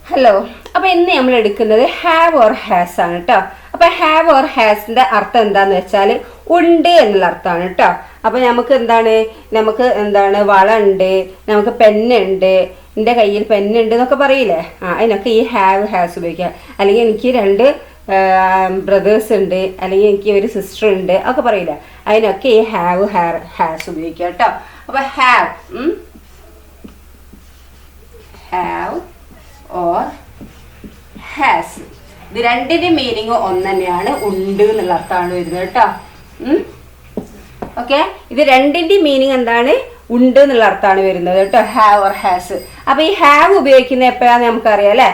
Hello. അപ്പോൾ ഇന്ന് നമ്മൾ എടുക്കുന്നത് ഹാവ് ഓർ ഹാസ് ആണ് കേട്ടോ. അപ്പോൾ ഹാവ് ഓർ ഹാസിന്റെ അർത്ഥം എന്താന്ന് വെച്ചാൽ ഉണ്ട് എന്നുള്ള അർത്ഥമാണ് കേട്ടോ. അപ്പോൾ നമുക്ക് എന്താണ് വള ഉണ്ട്, നമുക്ക് പെന്നുണ്ട്, എൻ്റെ കയ്യിൽ പെന്നുണ്ട് എന്നൊക്കെ പറയില്ലേ, അതിനൊക്കെ ഈ ഹാവ് ഹാസ് ഉപയോഗിക്കാം. അല്ലെങ്കിൽ എനിക്ക് 2 ബ്രദേഴ്സ് ഉണ്ട്, അല്ലെങ്കിൽ എനിക്ക് ഒരു സിസ്റ്റർ ഉണ്ട് ഒക്കെ പറയില്ലേ, അതിനൊക്കെ ഈ ഹാവ് ഹാസ് ഉപയോഗിക്കാം കേട്ടോ. അപ്പോൾ ഹാവ് ഓർ ഹാസ് ഇത് രണ്ടിന്റെ മീനിങ് ഒന്ന് തന്നെയാണ്, ഉണ്ട് എന്നുള്ള അർത്ഥമാണ് വരുന്നത് കേട്ടോ. ഓക്കെ, ഇത് രണ്ടിന്റെ മീനിങ് എന്താണ്, ഉണ്ട് എന്നുള്ള അർത്ഥമാണ് വരുന്നത് കേട്ടോ, ഹാവ് ഓർ ഹാസ്. അപ്പൊ ഈ ഹാവ് ഉപയോഗിക്കുന്ന എപ്പോഴാന്ന് നമുക്കറിയാം അല്ലെ.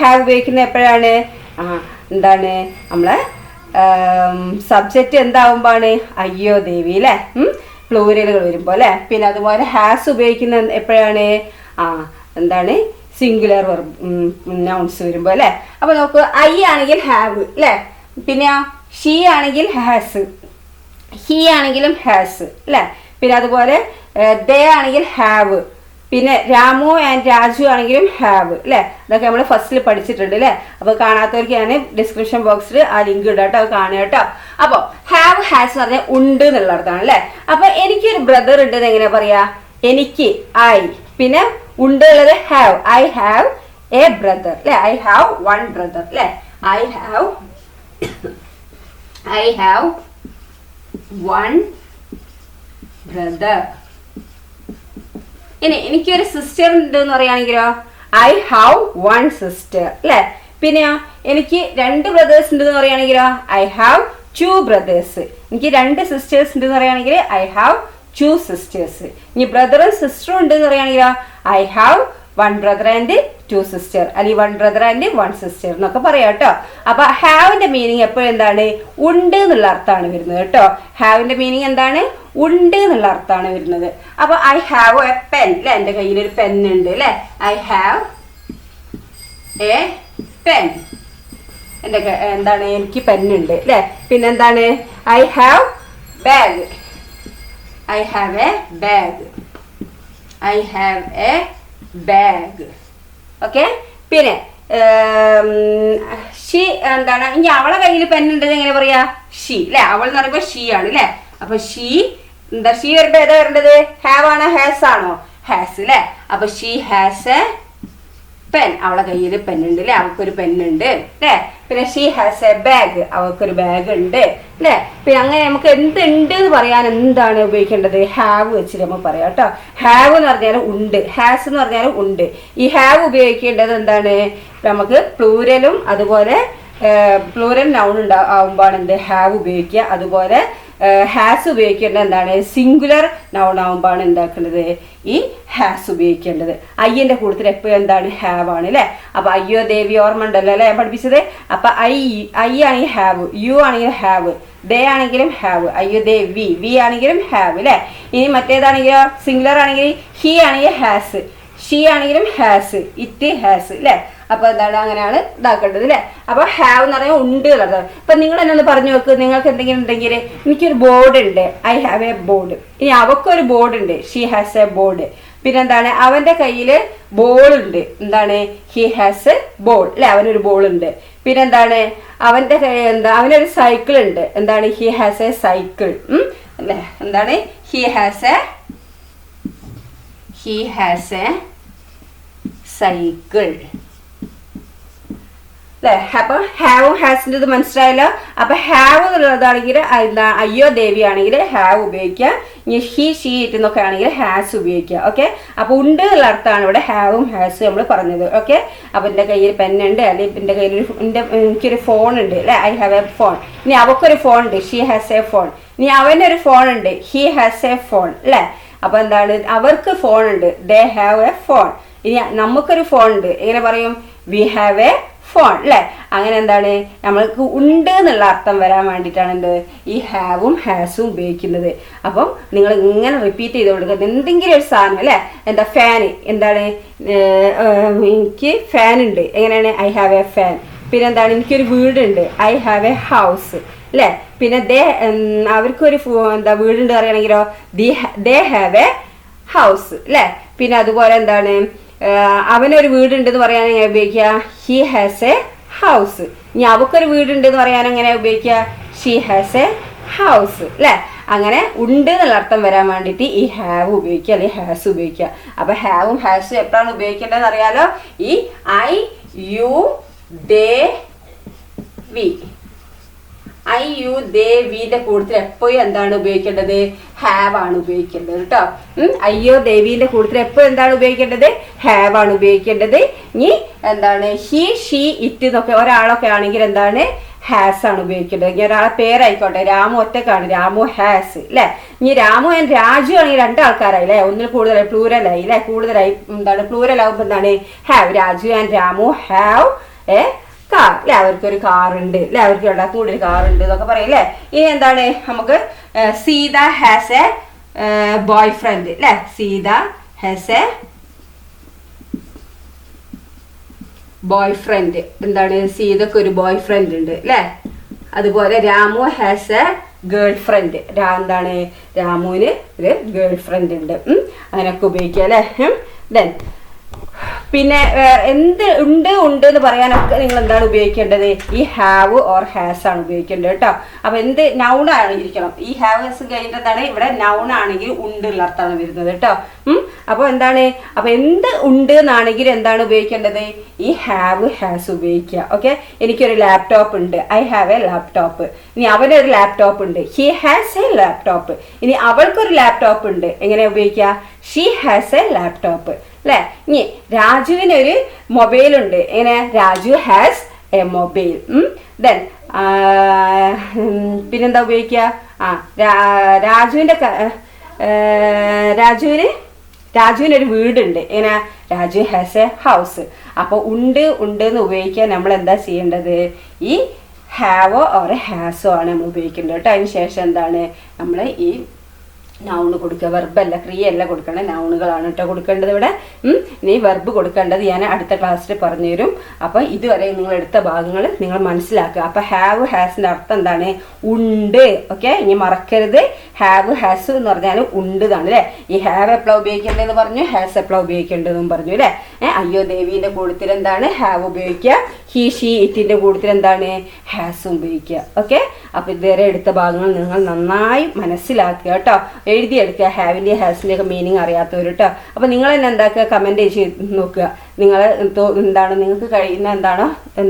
ഹാവ് ഉപയോഗിക്കുന്ന എപ്പോഴാണ്, എന്താണ് നമ്മളെ സബ്ജക്റ്റ് എന്താവുമ്പോഴാണ്, അയ്യോ ദേവി അല്ലെ, പ്ലൂരലുകൾ വരുമ്പോ അല്ലെ. പിന്നെ അതുപോലെ ഹാസ് ഉപയോഗിക്കുന്ന എപ്പോഴാണ്, എന്താണ് സിംഗുലർ നൗൺസ് വരുമ്പോ അല്ലെ. അപ്പൊ നോക്കൂ, ഐ ആണെങ്കിൽ ഹാവ് അല്ലെ, പിന്നെ ഷീ ആണെങ്കിൽ ഹാസ്, ഹി ആണെങ്കിലും ഹാസ് അല്ലെ. പിന്നെ അതുപോലെ ദേ ആണെങ്കിൽ ഹാവ്, പിന്നെ രാമു ആൻഡ് രാജു ആണെങ്കിലും ഹാവ് അല്ലെ. ഇതൊക്കെ നമ്മൾ ഫസ്റ്റിൽ പഠിച്ചിട്ടുണ്ട് അല്ലെ. അപ്പൊ കാണാത്തവർക്ക് ഞാൻ ഡിസ്ക്രിപ്ഷൻ ബോക്സിൽ ആ ലിങ്ക് ഇടാം കേട്ടോ, കാണുക കേട്ടോ. അപ്പോൾ ഹാവ് ഹാസ് എന്ന് പറഞ്ഞാൽ ഉണ്ട് എന്നുള്ള അർത്ഥമാണ് അല്ലെ. അപ്പൊ എനിക്കൊരു ബ്രദർ ഉണ്ട് എന്ന് എങ്ങനെ പറയാ, എനിക്ക് ഐ, പിന്നെ ഉണ്ട് ഉള്ളത് have, I have A brother അല്ലെ, ഐ ഹാവ് 1 ബ്രദർ അല്ലെ, ഐ ഹാവ് 1 ബ്രദർ. ഇനി എനിക്കൊരു സിസ്റ്റർ ഉണ്ട് എന്ന് പറയുകയാണെങ്കിലോ, ഐ ഹാവ് 1 സിസ്റ്റർ അല്ലെ. പിന്നെയോ എനിക്ക് 2 ബ്രദേഴ്സ് ഉണ്ട് എന്ന് പറയുകയാണെങ്കിലോ, ഐ ഹാവ് 2 ബ്രദേഴ്സ്. എനിക്ക് 2 സിസ്റ്റേഴ്സ് ഉണ്ട് എന്ന് പറയുകയാണെങ്കിൽ ഐ ഹാവ് 2 സിസ്റ്റേഴ്സ്. ഇനി ബ്രദറും സിസ്റ്ററും ഉണ്ട് എന്ന് പറയുകയാണെങ്കിലോ, I have 1 brother and 2 sister, അല്ലെങ്കിൽ 1 ബ്രദർ ആൻഡ് 1 സിസ്റ്റർ എന്നൊക്കെ പറയാം കേട്ടോ. അപ്പൊ ഹാവിന്റെ മീനിങ് എപ്പോഴും എന്താണ്, ഉണ്ട് എന്നുള്ള അർത്ഥമാണ് വരുന്നത് കേട്ടോ. ഹാവിന്റെ മീനിങ് എന്താണ്, ഉണ്ട് എന്നുള്ള അർത്ഥമാണ് വരുന്നത്. അപ്പൊ ഐ ഹാവ് എ പെൻ അല്ലെ, എൻ്റെ കയ്യിൽ ഒരു പെൻ ഉണ്ട് അല്ലെ, ഐ ഹാവ് എ പെൻ, എൻ്റെ എന്താണ് എനിക്ക് പെന്നുണ്ട് അല്ലെ. പിന്നെന്താണ്, I have bag, I have A bag, I have A bag. Okay, പിന്നെ ഷീ എന്താണ്, ഇനി അവളെ കയ്യിൽ പെന്നുണ്ടെന്ന് എങ്ങനെ പറയാ, ഷീ അല്ലെ. അവൾ എന്ന് പറയുമ്പോൾ ഷീ ആണ് അല്ലെ. അപ്പൊ ഷീ ഷീ വരുമ്പോ ഏതാ വരേണ്ടത്, ഹാവ് ആണോ ഹാസ് ആണോ, ഹാസ് അല്ലെ. അപ്പൊ ഷീ ഹാസ് എ പെൻ, അവളെ കയ്യിൽ പെന്നുണ്ട് അല്ലെ, അവൾക്കൊരു പെന്നുണ്ട് അല്ലെ. പിന്നെ ഷീ ഹാസ് എ ബാഗ്, അവൾക്കൊരു ബാഗ് ഉണ്ട് അല്ലെ. പിന്നെ അങ്ങനെ നമുക്ക് എന്തുണ്ട് എന്ന് പറയാൻ എന്താണ് ഉപയോഗിക്കേണ്ടത്, ഹാവ് വെച്ചിട്ട് നമുക്ക് പറയാം കേട്ടോ. ഹാവ് എന്ന് പറഞ്ഞാൽ ഉണ്ട്, ഹാസ് എന്ന് പറഞ്ഞാൽ ഉണ്ട്. ഈ ഹാവ് ഉപയോഗിക്കേണ്ടത് എന്താണ്, നമുക്ക് പ്ലൂരലും അതുപോലെ പ്ലൂരൽ നൗൺ ആവുമ്പോഴാണ് എന്ത് ഹാവ് ഉപയോഗിക്കുക. അതുപോലെ ഹാസ് ഉപയോഗിക്കേണ്ടത് എന്താണ്, സിംഗുലർ നൗൺ ആവുമ്പോഴാണ് എന്താക്കേണ്ടത്, ഈ ഹാസ് ഉപയോഗിക്കേണ്ടത്. അയ്യന്റെ കൂട്ടത്തിൽ എപ്പോഴും എന്താണ്, ഹാവ് ആണ് അല്ലെ. അപ്പൊ അയ്യോ ദേവി ഓർമ്മ ഉണ്ടല്ലോ അല്ലെ ഞാൻ പഠിപ്പിച്ചത്. അപ്പൊ ഐ ആണെങ്കിൽ ഹാവ്, യു ആണെങ്കിൽ ഹാവ്, ദേ ആണെങ്കിലും ഹാവ്, അയ്യോ ദേവി, വി ആണെങ്കിലും ഹാവ് അല്ലെ. ഇനി മറ്റേതാണെങ്കിലോ സിംഗുലർ ആണെങ്കിൽ ഹി ആണെങ്കിൽ ഹാസ്, ഷീ ആണെങ്കിലും ഹാസ്, ഇറ്റ് ഹാസ് അല്ലെ. അപ്പൊ എന്താണ്, അങ്ങനെയാണ് ഇതാക്കേണ്ടത് അല്ലെ. അപ്പൊ ഹാവ് എന്ന് പറഞ്ഞാൽ ഉണ്ട് എന്നുള്ളത്. ഇപ്പൊ നിങ്ങൾ എന്നെ ഒന്ന് പറഞ്ഞു നോക്ക്, നിങ്ങൾക്ക് എന്തെങ്കിലും ഉണ്ടെങ്കിൽ, എനിക്കൊരു ബോർഡ് ഉണ്ട്, ഐ ഹാവ് എ ബോർഡ്. ഇനി അവക്കൊരു ബോർഡ് ഉണ്ട്, ഷീ ഹാസ് എ ബോർഡ്. പിന്നെന്താണ്, അവന്റെ കയ്യില് ബോൾ ഉണ്ട്, എന്താണ്, ഹി ഹാസ് എ ബോൾ അല്ലെ, അവനൊരു ബോൾ ഉണ്ട്. പിന്നെന്താണ്, അവന്റെ അവനൊരു സൈക്കിൾ ഉണ്ട്, എന്താണ്, ഹി ഹാസ് എ സൈക്കിൾ അല്ലെ. എന്താണ്, ഹി ഹാസ് എ സൈക്കിൾ അല്ലെ. അപ്പൊ ഹാവ് ഹാസിന്റെ ഇത് മനസ്സിലായല്ലോ. അപ്പൊ ഹാവ് എന്നുള്ളതാണെങ്കിൽ എന്താ, അയ്യോ ദേവി ആണെങ്കിൽ ഹാവ് ഉപയോഗിക്കുക. ഇനി ഹി ഷീ ഇറ്റ് എന്നൊക്കെ ആണെങ്കിൽ ഹാസ് ഉപയോഗിക്കുക. ഓക്കെ, അപ്പൊ ഉണ്ട് എന്നുള്ള അർത്ഥമാണ് ഇവിടെ ഹാവും ഹാസും നമ്മൾ പറഞ്ഞത്. ഓക്കെ, അപ്പൊ എൻ്റെ കയ്യിൽ പെന്നുണ്ട്, അല്ലെങ്കിൽ എൻ്റെ കയ്യിൽ എനിക്കൊരു ഫോൺ ഉണ്ട് അല്ലെ, ഐ ഹാവ് എ ഫോൺ. ഇനി അവക്കൊരു ഫോൺ ഉണ്ട്, ഷീ ഹാസ് എ ഫോൺ. ഇനി അവനൊരു ഫോൺ ഉണ്ട്, ഹി ഹാസ് എ ഫോൺ അല്ലെ. അപ്പൊ എന്താണ്, അവർക്ക് ഫോൺ ഉണ്ട്, ദേ ഹാവ് എ ഫോൺ. ഇനി നമുക്കൊരു ഫോൺ ഉണ്ട്, എങ്ങനെ പറയും, വി ഹാവ് എ ഫോൺ അല്ലെ. അങ്ങനെ എന്താണ്, നമ്മൾക്ക് ഉണ്ട് എന്നുള്ള അർത്ഥം വരാൻ വേണ്ടിയിട്ടാണ് എന്ത് ഈ ഹാവും ഹാസും ഉപയോഗിക്കുന്നത്. അപ്പം നിങ്ങൾ ഇങ്ങനെ റിപ്പീറ്റ് ചെയ്ത് കൊടുക്കുന്നത്, എന്തെങ്കിലും ഒരു സാധനം അല്ലെ, എന്താ ഫാന്, എന്താണ്, എനിക്ക് ഫാൻ ഉണ്ട്, എങ്ങനെയാണ്, ഐ ഹാവ് എ ഫാൻ. പിന്നെ എന്താണ്, എനിക്കൊരു വീടുണ്ട്, ഐ ഹാവ് എ ഹൗസ് അല്ലെ. പിന്നെ അവർക്കൊരു എന്താ വീടുണ്ട് പറയുകയാണെങ്കിലോ, ദേ ഹാവ് എ ഹൗസ് അല്ലെ. പിന്നെ അതുപോലെ എന്താണ്, അവനൊരു വീടുണ്ടെന്ന് പറയാൻ എങ്ങനെ ഉപയോഗിക്കുക? He has A house. ഇനി അവക്കൊരു വീടുണ്ടെന്ന് പറയാൻ എങ്ങനെ ഉപയോഗിക്കുക? ഷീ ഹാസ് എ ഹൗസ് അല്ലേ? അങ്ങനെ ഉണ്ട് എന്നുള്ള അർത്ഥം വരാൻ വേണ്ടിയിട്ട് ഈ ഹാവ് ഉപയോഗിക്കുക അല്ലെങ്കിൽ ഹാസ് ഉപയോഗിക്കുക. അപ്പൊ ഹാവും ഹാസും എപ്പോഴാണ് ഉപയോഗിക്കേണ്ടതെന്ന് അറിയാലോ? ഈ I you they we, I you they വിന്റെ കൂട്ടത്തിൽ എപ്പോഴും എന്താണ് ഉപയോഗിക്കേണ്ടത്? ഹാവ് ആണ് ഉപയോഗിക്കേണ്ടത് കേട്ടോ. അയ്യോ ദേവീന്റെ കൂട്ടത്തിൽ എപ്പോഴും എന്താണ് ഉപയോഗിക്കേണ്ടത്? ഹാവ് ആണ് ഉപയോഗിക്കേണ്ടത്. ഇനി എന്താണ് ഹി ഷീ ഇറ്റ് എന്നൊക്കെ ഒരാളൊക്കെ ആണെങ്കിൽ എന്താണ്? ഹാസ് ആണ് ഉപയോഗിക്കേണ്ടത്. ഇനി ഒരാളെ പേരായിക്കോട്ടെ, രാമു ഒറ്റക്കാണ്, രാമു ഹാസ് അല്ലെ. ഇനി രാമു ആൻഡ് രാജു ആണെങ്കിൽ രണ്ടാൾക്കാരായി അല്ലെ, ഒന്നിൽ കൂടുതലായി പ്ലൂരലായി അല്ലെ, കൂടുതലായി എന്താണ് പ്ലൂരൽ ആകുമ്പോൾ എന്താണ്? Have. Raju and Ramu have A car അല്ലെ, അവർക്കൊരു കാറുണ്ട് അല്ലെ, അവർക്ക് രണ്ടാൾക്കും കൂടി ഒരു കാറുണ്ട് എന്നൊക്കെ പറയും അല്ലെ. ഇനി എന്താണ് നമുക്ക് Seetha has a boy friend അല്ലെ, Seetha has a boy friend. എന്താണ്? സീതക്ക് ഒരു ബോയ് ഫ്രണ്ട് ഉണ്ട് അല്ലെ. അതുപോലെ Ramu has a girl friend. എന്താണ്? രാമുവിന് ഒരു ഗേൾ ഫ്രണ്ട് ഉണ്ട്. അങ്ങനെയൊക്കെ ഉപയോഗിക്കുക അല്ലെ. ദെൻ പിന്നെ എന്ത് ഉണ്ട് എന്ന് പറയാനൊക്കെ നിങ്ങൾ എന്താണ് ഉപയോഗിക്കേണ്ടത്? ഈ ഹാവ് ഓർ ഹാസ് ആണ് ഉപയോഗിക്കേണ്ടത് കേട്ടോ. അപ്പൊ എന്ത് നൗൺ ആണെങ്കിലിരിക്കണം. ഈ ഹാവ് ഹാസ് കഴിഞ്ഞിട്ട് എന്താണ്? ഇവിടെ നൗൺ ആണെങ്കിൽ ഉണ്ട് ഉള്ള അർത്ഥമാണ് വരുന്നത് കേട്ടോ. അപ്പൊ എന്താണ്? അപ്പൊ എന്ത് ഉണ്ട് എന്നാണെങ്കിൽ എന്താണ് ഉപയോഗിക്കേണ്ടത്? ഈ ഹാവ് ഹാസ് ഉപയോഗിക്കുക. ഓക്കെ, എനിക്കൊരു ലാപ്ടോപ്പ് ഉണ്ട്, ഐ ഹാവ് എ ലാപ്ടോപ്പ്. ഇനി അവനൊരു ലാപ്ടോപ്പ് ഉണ്ട്, ഹി ഹാസ് എ ലാപ്ടോപ്പ്. ഇനി അവൾക്കൊരു ലാപ്ടോപ്പ് ഉണ്ട്, എങ്ങനെ ഉപയോഗിക്കുക? ഷീ ഹാസ് എ ലാപ്ടോപ്പ് അല്ലെ. ഇനി രാജുവിനൊരു മൊബൈൽ ഉണ്ട്, എങ്ങനെ? Raju has A mobile. Then പിന്നെന്താ ഉപയോഗിക്കുക? രാജുവിനൊരു വീടുണ്ട്, എങ്ങനെ? Raju has A house. അപ്പോൾ ഉണ്ട് എന്ന് ഉപയോഗിക്കാൻ നമ്മൾ എന്താ ചെയ്യേണ്ടത്? ഈ ഹാവോ ഓർ ഹാസോ ആണ് നമ്മൾ ഉപയോഗിക്കേണ്ടത് കേട്ടോ. അതിന് ശേഷം എന്താണ് നമ്മൾ ഈ നൗണ് കൊടുക്കുക, വെർബല്ല ക്രിയയല്ല കൊടുക്കേണ്ടത്, നൗണുകളാണ് കേട്ടോ കൊടുക്കേണ്ടത് ഇവിടെ. ഇനി വെർബ് കൊടുക്കേണ്ടത് ഞാൻ അടുത്ത ക്ലാസ്സിൽ പറഞ്ഞു തരും. അപ്പോൾ ഇതുവരെ നിങ്ങൾ എടുത്ത ഭാഗങ്ങൾ നിങ്ങൾ മനസ്സിലാക്കുക. അപ്പോൾ ഹാവ് ഹാസിൻ്റെ അർത്ഥം എന്താണ്? ഉണ്ട്. ഓക്കെ, ഇനി മറക്കരുത്. ഹാവ് ഹാസ് എന്ന് പറഞ്ഞാൽ ഉണ്ട് എന്നാണ് അല്ലേ. ഈ ഹാവ് എപ്പോഴാണ് ഉപയോഗിക്കേണ്ടതെന്ന് പറഞ്ഞു, ഹാസ് എപ്പോഴാണ് ഉപയോഗിക്കേണ്ടതെന്നും പറഞ്ഞു അല്ലേ. അയ്യോ ദേവീൻ്റെ കൂട്ടത്തിൽ എന്താണ്? ഹാവ് ഉപയോഗിക്കുക. ഹി ഷീ ഇറ്റിൻ്റെ കൂട്ടത്തിൽ എന്താണ്? ഹാസ് ഉപയോഗിക്കുക. ഓക്കെ, അപ്പോൾ ഇതുവരെ എടുത്ത ഭാഗങ്ങൾ നിങ്ങൾ നന്നായി മനസ്സിലാക്കുക കേട്ടോ. എഴുതിയെടുക്കുക ഹാവിൻ്റെ ഹാസിൻ്റെ ഒക്കെ മീനിങ് അറിയാത്തവർ കേട്ടോ. അപ്പോൾ നിങ്ങൾ തന്നെ എന്താക്കുക? കമൻറ്റ് ചെയ്ത് നോക്കുക. നിങ്ങൾ എന്താണ് നിങ്ങൾക്ക് കഴിയുന്ന എന്താണോ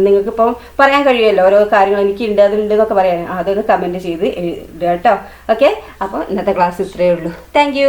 നിങ്ങൾക്കിപ്പം പറയാൻ കഴിയുമല്ലോ, ഓരോ കാര്യങ്ങൾ എനിക്കുണ്ട് അതുണ്ട് എന്നൊക്കെ പറയാൻ, അതൊന്ന് കമൻറ്റ് ചെയ്ത് എഴുതുക കേട്ടോ. ഓക്കെ, അപ്പോൾ ഇന്നത്തെ ക്ലാസ് ഇത്രയേ ഉള്ളൂ. താങ്ക്